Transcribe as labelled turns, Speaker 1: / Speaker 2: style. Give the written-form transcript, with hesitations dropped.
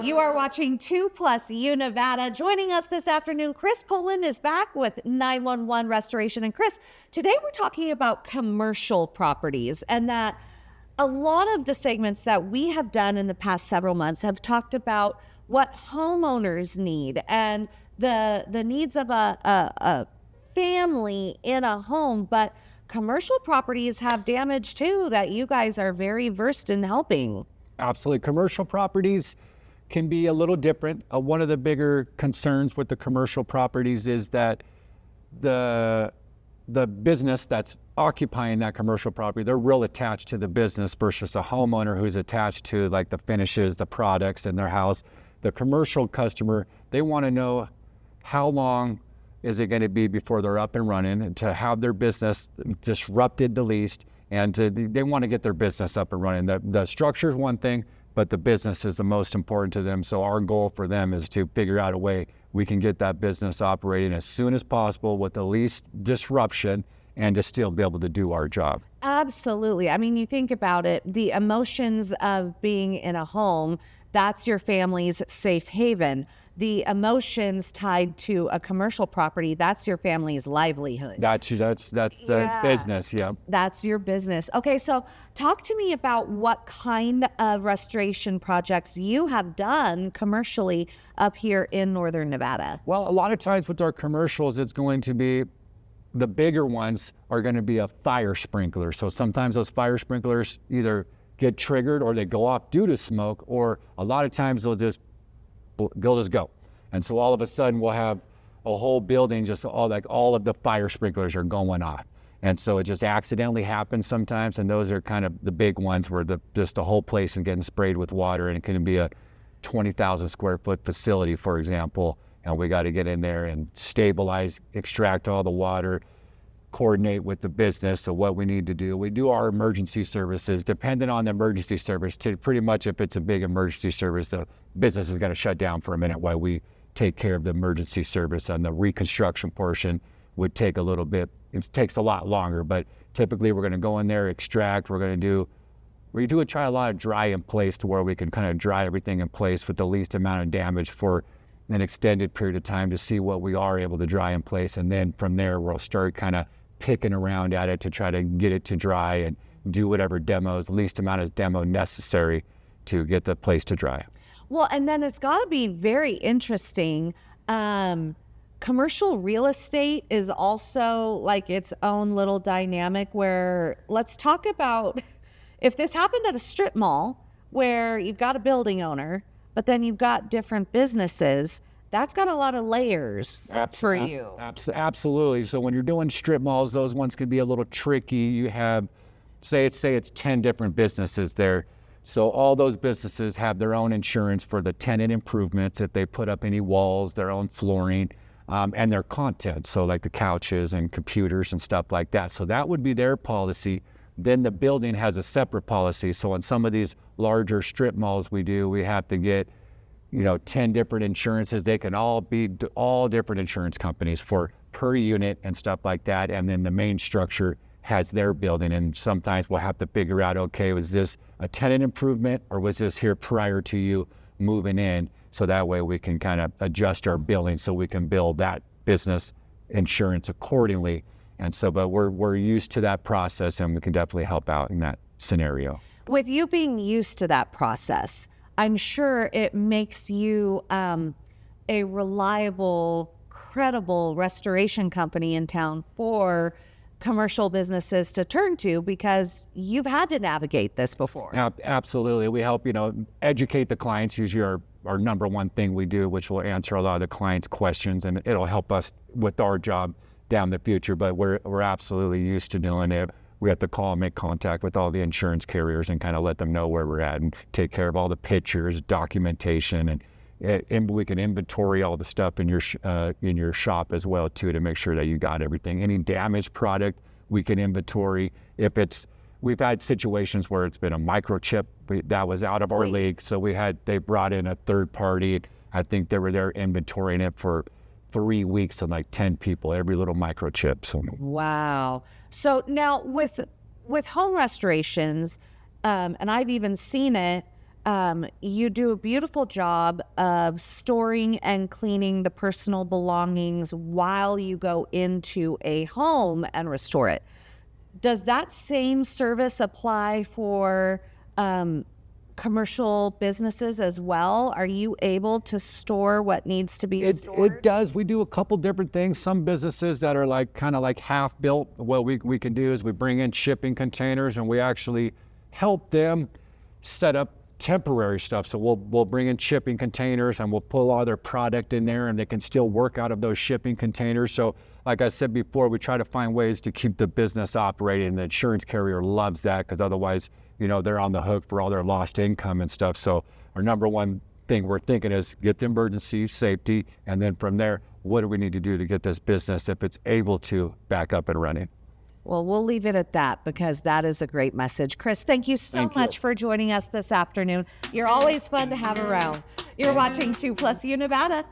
Speaker 1: You are watching 2+U Nevada. Joining us this afternoon, Chris Poulin is back with 911 Restoration. And Chris, today we're talking about commercial properties, and that a lot of the segments that we have done in the past several months have talked about what homeowners need and the needs of a family in a home. But commercial properties have damage too that you guys are very versed in helping.
Speaker 2: Absolutely. Commercial properties can be a little different. One of the bigger concerns with the commercial properties is that the business that's occupying that commercial property, they're real attached to the business versus a homeowner who's attached to like the finishes, the products in their house. The commercial customer, they want to know how long is it going to be before they're up and running, and to have their business disrupted the least, and they want to get their business up and running. The structure is one thing, but the business is the most important to them. So our goal for them is to figure out a way we can get that business operating as soon as possible with the least disruption and to still be able to do our job.
Speaker 1: Absolutely. I mean, you think about it, the emotions of being in a home, that's your family's safe haven. The emotions tied to a commercial property, that's your family's livelihood.
Speaker 2: That's the business, yeah.
Speaker 1: That's your business. Okay, so talk to me about what kind of restoration projects you have done commercially up here in Northern Nevada.
Speaker 2: Well, a lot of times with our commercials, it's going to be, the bigger ones are going to be a fire sprinkler. So sometimes those fire sprinklers either get triggered or they go off due to smoke, or a lot of times they'll just go. And so all of a sudden we'll have a whole building, just all of the fire sprinklers are going off. And so it just accidentally happens sometimes. And those are kind of the big ones where just the whole place is getting sprayed with water, and it can be a 20,000 square foot facility, for example. And we got to get in there and stabilize, extract all the water, coordinate with the business. So what we need to do, we do our emergency services, depending on the emergency service. To pretty much, if it's a big emergency service, the business is going to shut down for a minute while we take care of the emergency service. And the reconstruction portion would take a little bit, it takes a lot longer, but typically we're going to go in there, extract, we try a lot of dry in place to where we can kind of dry everything in place with the least amount of damage for an extended period of time to see what we are able to dry in place. And then from there, we'll start kind of picking around at it to try to get it to dry and do whatever demos, the least amount of demo necessary to get the place to dry.
Speaker 1: Well, and then it's got to be very interesting. Commercial real estate is also like its own little dynamic where, let's talk about if this happened at a strip mall where you've got a building owner, but then you've got different businesses. That's got a lot of layers for you.
Speaker 2: Absolutely. So when you're doing strip malls, those ones can be a little tricky. You have, say it's 10 different businesses there. So all those businesses have their own insurance for the tenant improvements, if they put up any walls, their own flooring, and their content. So like the couches and computers and stuff like that. So that would be their policy. Then the building has a separate policy. So in some of these larger strip malls we have to get 10 different insurances. They can all be all different insurance companies for per unit and stuff like that. And then the main structure has their building. And sometimes we'll have to figure out, okay, was this a tenant improvement or was this here prior to you moving in? So that way we can kind of adjust our billing so we can bill that business insurance accordingly. And so, but we're used to that process, and we can definitely help out in that scenario.
Speaker 1: With you being used to that process, I'm sure it makes you a reliable, credible restoration company in town for commercial businesses to turn to, because you've had to navigate this before.
Speaker 2: Absolutely. We help, educate the clients, usually our number one thing we do, which will answer a lot of the clients' questions, and it'll help us with our job down the future. But we're absolutely used to doing it. We have to call and make contact with all the insurance carriers and kind of let them know where we're at and take care of all the pictures, documentation, and we can inventory all the stuff in your shop as well too, to make sure that you got everything. Any damaged product we can inventory. We've had situations where it's been a microchip that was out of our league, so they brought in a third party. I think they were there inventorying it for 3 weeks and like 10 people, every little microchip. So
Speaker 1: wow. So now with home restorations, and I've even seen it, you do a beautiful job of storing and cleaning the personal belongings while you go into a home and restore it. Does that same service apply for commercial businesses as well? Are you able to store what needs to be stored?
Speaker 2: It does. We do a couple different things. Some businesses that are like kind of like half built, what we can do is we bring in shipping containers and we actually help them set up temporary stuff. So we'll bring in shipping containers and we'll pull all their product in there and they can still work out of those shipping containers. So like I said before, we try to find ways to keep the business operating. The insurance carrier loves that because otherwise, they're on the hook for all their lost income and stuff. So our number one thing we're thinking is get the emergency safety. And then from there, what do we need to do to get this business, if it's able to, back up and running?
Speaker 1: Well, we'll leave it at that because that is a great message. Chris, thank you so much for joining us this afternoon. You're always fun to have around. You're watching 2 Plus U Nevada.